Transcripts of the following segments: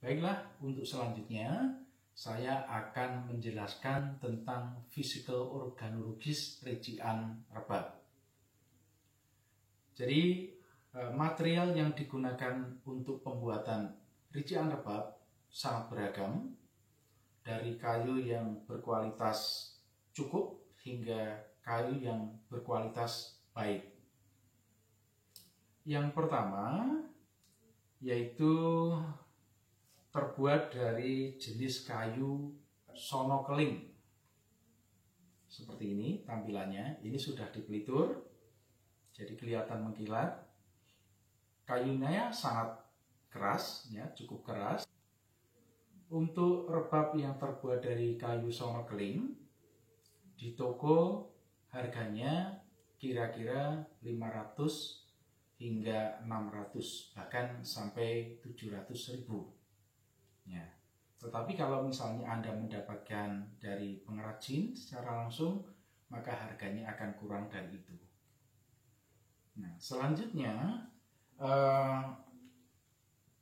Baiklah, untuk selanjutnya saya akan menjelaskan tentang fisikal organologis rician rebab. Jadi material yang digunakan untuk pembuatan rician rebab sangat beragam, dari kayu yang berkualitas cukup hingga kayu yang berkualitas baik. Yang pertama yaitu terbuat dari jenis kayu sono keling. Seperti ini tampilannya. Ini sudah dipelitur, jadi kelihatan mengkilat. Kayunya sangat keras, ya, cukup keras. Untuk rebab yang terbuat dari kayu sono keling, di toko harganya kira-kira 500 hingga 600, bahkan sampai 700.000. Ya. Tetapi kalau misalnya Anda mendapatkan dari pengrajin secara langsung, maka harganya akan kurang dari itu. Nah, selanjutnya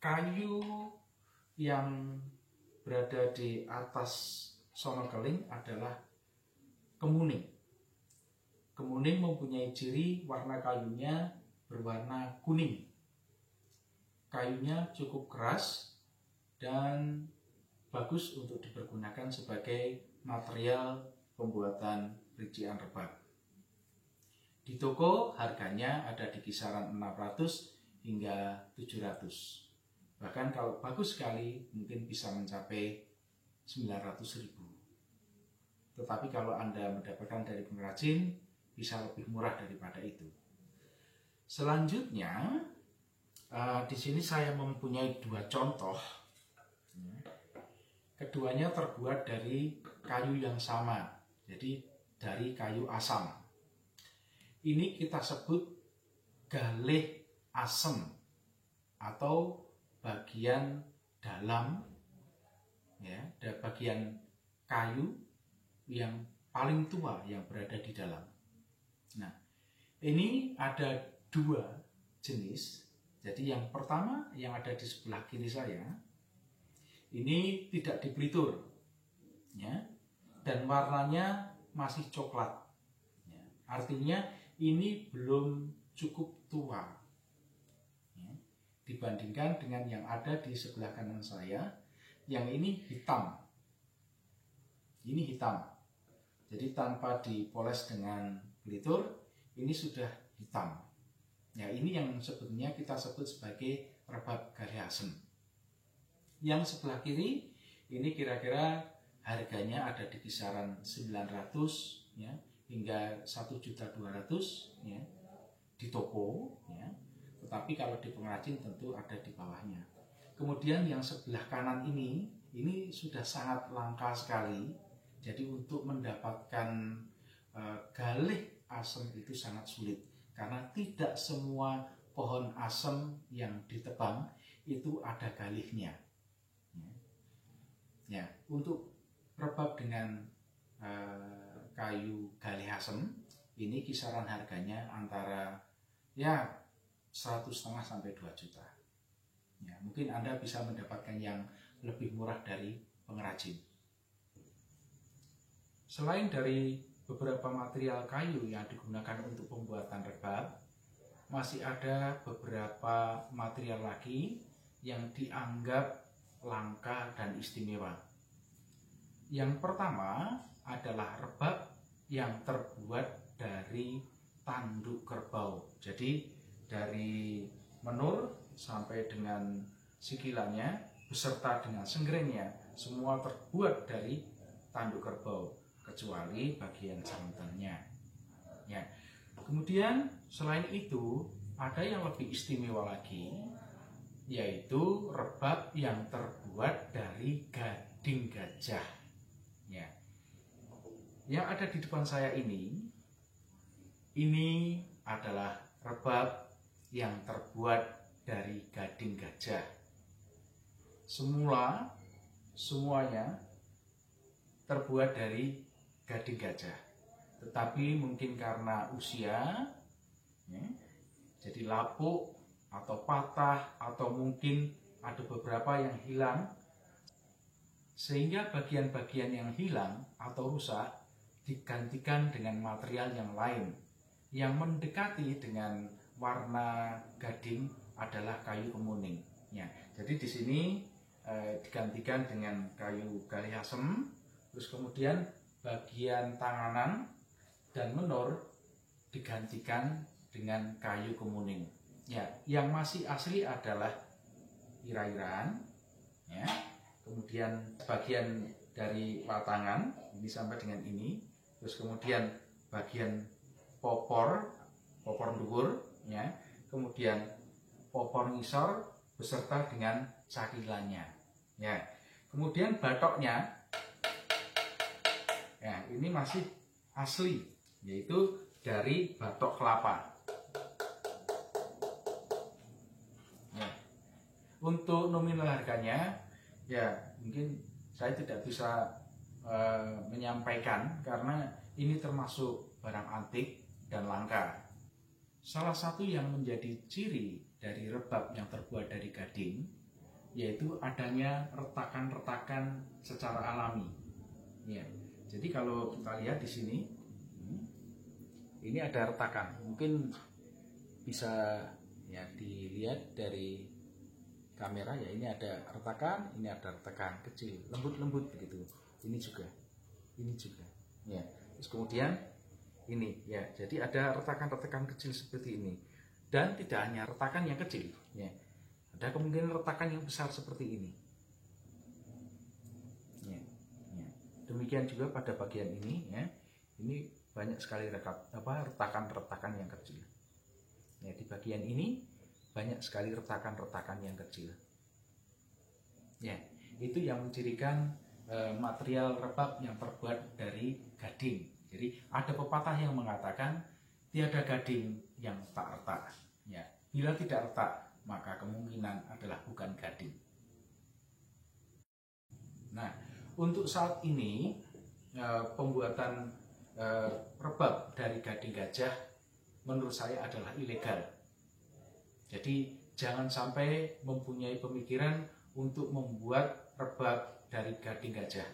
kayu yang berada di atas sono keling adalah kemuning. Kemuning mempunyai ciri warna kayunya berwarna kuning. Kayunya cukup keras dan bagus untuk dipergunakan sebagai material pembuatan rician rebab. Di toko harganya ada di kisaran 600 hingga 700. Bahkan kalau bagus sekali mungkin bisa mencapai 900.000. Tetapi kalau Anda mendapatkan dari pengrajin bisa lebih murah daripada itu. Selanjutnya di sini saya mempunyai dua contoh. Keduanya terbuat dari kayu yang sama, jadi dari kayu asam. Ini kita sebut galih asem atau bagian dalam, ya, bagian kayu yang paling tua yang berada di dalam. Nah, ini ada dua jenis. Jadi yang pertama yang ada di sebelah kiri saya, ini tidak dipelitur, ya, dan warnanya masih coklat, ya. Artinya ini belum cukup tua, ya, dibandingkan dengan yang ada di sebelah kanan saya, yang ini hitam. Ini hitam, jadi tanpa dipoles dengan pelitur, ini sudah hitam. Ya, ini yang sebetulnya kita sebut sebagai rebab galih asem. Yang sebelah kiri ini kira-kira harganya ada di kisaran 900, ya, hingga 1.200.000, ya, di toko, ya. Tetapi kalau di pengrajin tentu ada di bawahnya. Kemudian yang sebelah kanan ini sudah sangat langka sekali. Jadi untuk mendapatkan galih asem itu sangat sulit, karena tidak semua pohon asem yang ditebang itu ada galihnya. Ya, untuk rebab dengan kayu galih asem ini kisaran harganya antara 1,5 sampai 2 juta. Ya, mungkin Anda bisa mendapatkan yang lebih murah dari pengrajin. Selain dari beberapa material kayu yang digunakan untuk pembuatan rebab, masih ada beberapa material lagi yang dianggap langka dan istimewa. Yang pertama adalah rebab yang terbuat dari tanduk kerbau. Jadi dari menur sampai dengan sikilannya beserta dengan senggrengnya semua terbuat dari tanduk kerbau, kecuali bagian santannya. Ya. Kemudian selain itu ada yang lebih istimewa lagi, yaitu rebab yang terbuat dari gading gajah. Ya. Yang ada di depan saya ini adalah rebab yang terbuat dari gading gajah. Semuanya terbuat dari gading gajah. Tetapi mungkin karena usia, ya, jadi lapuk atau patah atau mungkin ada beberapa yang hilang, sehingga bagian-bagian yang hilang atau rusak digantikan dengan material yang lain yang mendekati dengan warna gading adalah kayu kemuning. Ya, jadi di sini digantikan dengan kayu galih asem, terus kemudian bagian tanganan dan menur digantikan dengan kayu kemuning. Ya, yang masih asli adalah ira-iraan, ya. Kemudian bagian dari watangan ini sampai dengan ini, terus kemudian bagian popor dhuwur, ya. Kemudian popor ngisor beserta dengan cakilannya, ya. Kemudian batoknya, ya, ini masih asli, yaitu dari batok kelapa. Ya. Untuk nominal harganya, ya mungkin saya tidak bisa menyampaikan karena ini termasuk barang antik dan langka. Salah satu yang menjadi ciri dari rebab yang terbuat dari gading yaitu adanya retakan-retakan secara alami. Ya. Jadi kalau kita lihat di sini, ini ada retakan. Mungkin bisa ya dilihat dari kamera, ya, ini ada retakan, ini ada retakan kecil, lembut-lembut begitu. Ini juga, ya. Terus kemudian ini, ya, jadi ada retakan-retakan kecil seperti ini. Dan tidak hanya retakan yang kecil, ya, ada kemungkinan retakan yang besar seperti ini. Ya, ya. Demikian juga pada bagian ini, ya, ini banyak sekali retakan-retakan yang kecil. Ya, di bagian ini banyak sekali retakan-retakan yang kecil. Ya, itu yang mencirikan material rebab yang terbuat dari gading. Jadi ada pepatah yang mengatakan tiada gading yang tak retak. Ya, bila tidak retak, maka kemungkinan adalah bukan gading. Nah, untuk saat ini pembuatan rebab dari gading gajah menurut saya adalah ilegal. Jadi jangan sampai mempunyai pemikiran untuk membuat rebab dari gading gajah.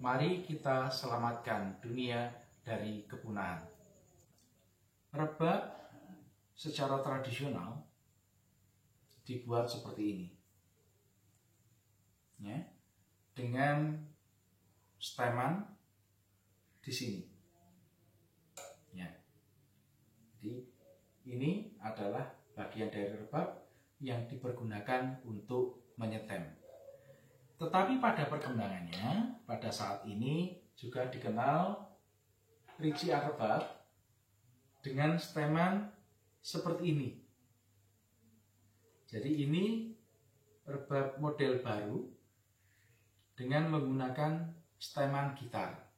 Mari kita selamatkan dunia dari kepunahan. Rebab secara tradisional dibuat seperti ini, ya, dengan steman di sini. Ya. Jadi ini adalah bagian dari rebab yang dipergunakan untuk menyetem. Tetapi pada perkembangannya, pada saat ini juga dikenal rincian rebab dengan steman seperti ini. Jadi ini rebab model baru dengan menggunakan steman gitar.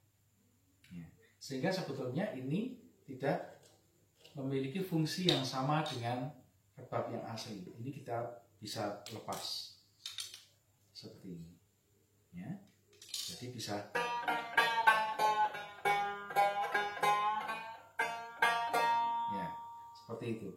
Ya. Sehingga sebetulnya ini tidak memiliki fungsi yang sama dengan rebab yang asli. Ini kita bisa lepas seperti ini, ya. Jadi bisa, ya, seperti itu.